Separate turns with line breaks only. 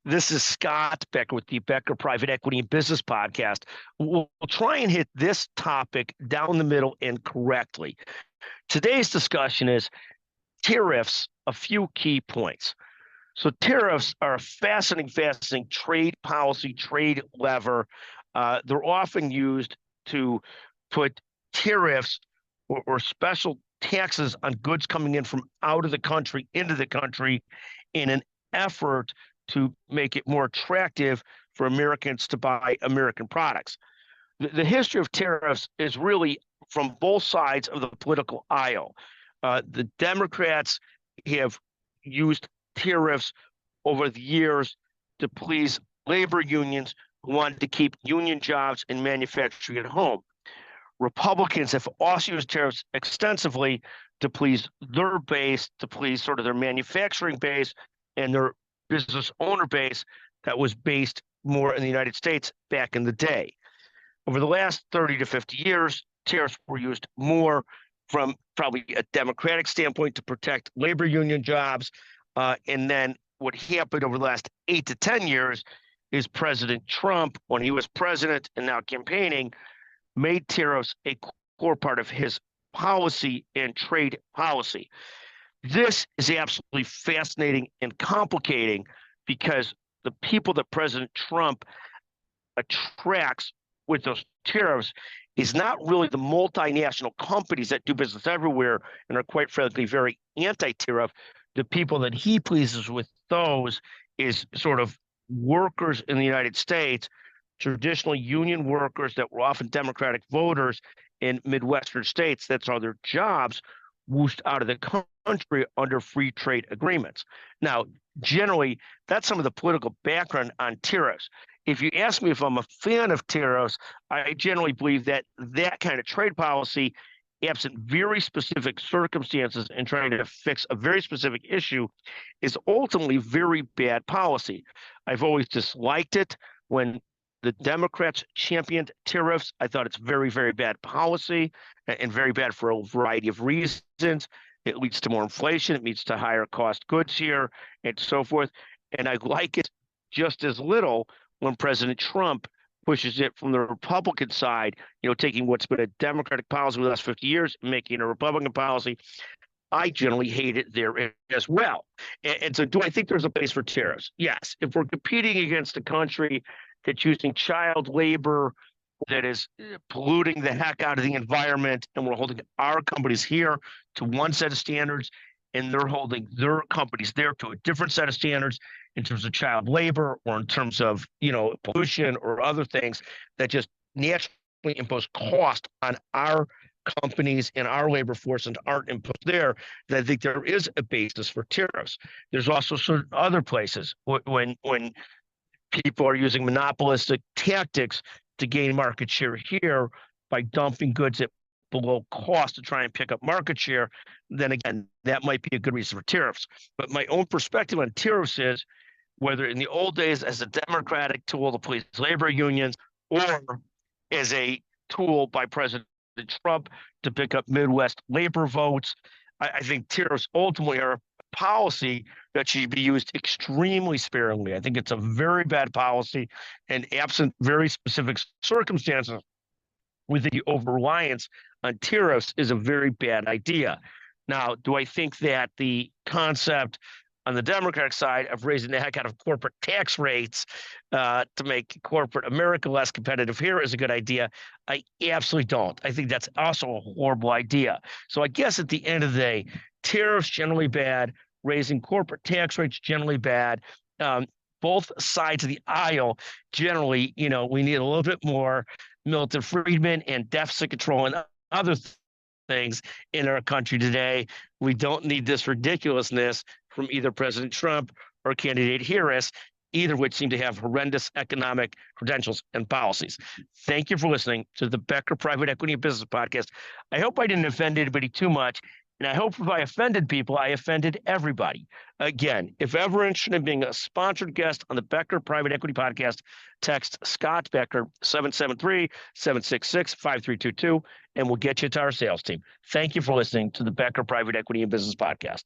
This is Scott Becker with the Becker Private Equity and Business Podcast. We'll try and hit this topic down the middle and correctly. Today's discussion is tariffs, a few key points. So tariffs are a fascinating trade policy, trade lever. They're often used to put tariffs or special taxes on goods coming in from out of the country into the country in an effort to make it more attractive for Americans to buy American products. The history of tariffs is really from both sides of the political aisle. The Democrats have used tariffs over the years to please labor unions who wanted to keep union jobs and manufacturing at home. Republicans have also used tariffs extensively to please their base, to please sort of their manufacturing base and their business owner base that was based more in the United States back in the day. Over the last 30 to 50 years, tariffs were used more from probably a Democratic standpoint to protect labor union jobs. And then what happened over the last 8 to 10 years is President Trump, when he was president and now campaigning, made tariffs a core part of his policy and trade policy. This is absolutely fascinating and complicating because the people that President Trump attracts with those tariffs is not really the multinational companies that do business everywhere and are quite frankly very anti-tariff. The people that he pleases with those is sort of workers in the United States, traditional union workers that were often Democratic voters in Midwestern states. That's how their jobs whooshed out of the country under free trade agreements. Now, generally, that's some of the political background on tariffs. If you ask me if I'm a fan of tariffs, I generally believe that that kind of trade policy, absent very specific circumstances and trying to fix a very specific issue, is ultimately very bad policy. I've always disliked it when the Democrats championed tariffs. I thought it's very, very bad policy and very bad for a variety of reasons. It leads to more inflation. It leads to higher cost goods here and so forth. And I like it just as little when President Trump pushes it from the Republican side, taking what's been a Democratic policy for the last 50 years and making it a Republican policy. I generally hate it there as well. And so do I think there's a place for tariffs? Yes. If we're competing against a country that's using child labor, that is polluting the heck out of the environment, and we're holding our companies here to one set of standards, and they're holding their companies there to a different set of standards in terms of child labor or in terms of, pollution or other things that just naturally impose cost on our companies and our labor force and aren't imposed there, that I think there is a basis for tariffs. There's also certain other places when people are using monopolistic tactics to gain market share here by dumping goods at below cost to try and pick up market share, then again, that might be a good reason for tariffs. But my own perspective on tariffs is whether in the old days as a Democratic tool to police labor unions or as a tool by President Trump to pick up Midwest labor votes, I think tariffs ultimately are a policy that should be used extremely sparingly. I think it's a very bad policy, and absent very specific circumstances, with the over-reliance on tariffs is a very bad idea. Now, do I think that the concept on the Democratic side of raising the heck out of corporate tax rates to make corporate America less competitive here is a good idea? I absolutely don't. I think that's also a horrible idea. So I guess at the end of the day, tariffs generally bad, raising corporate tax rates generally bad. Both sides of the aisle generally, we need a little bit more Milton Friedman and deficit control and other things in our country today. We don't need this ridiculousness from either President Trump or candidate Harris, either of which seem to have horrendous economic credentials and policies. Thank you for listening to the Becker Private Equity and Business Podcast. I hope I didn't offend anybody too much. And I hope if I offended people, I offended everybody. Again, if ever interested in being a sponsored guest on the Becker Private Equity Podcast, text Scott Becker 773-766-5322, and we'll get you to our sales team. Thank you for listening to the Becker Private Equity and Business Podcast.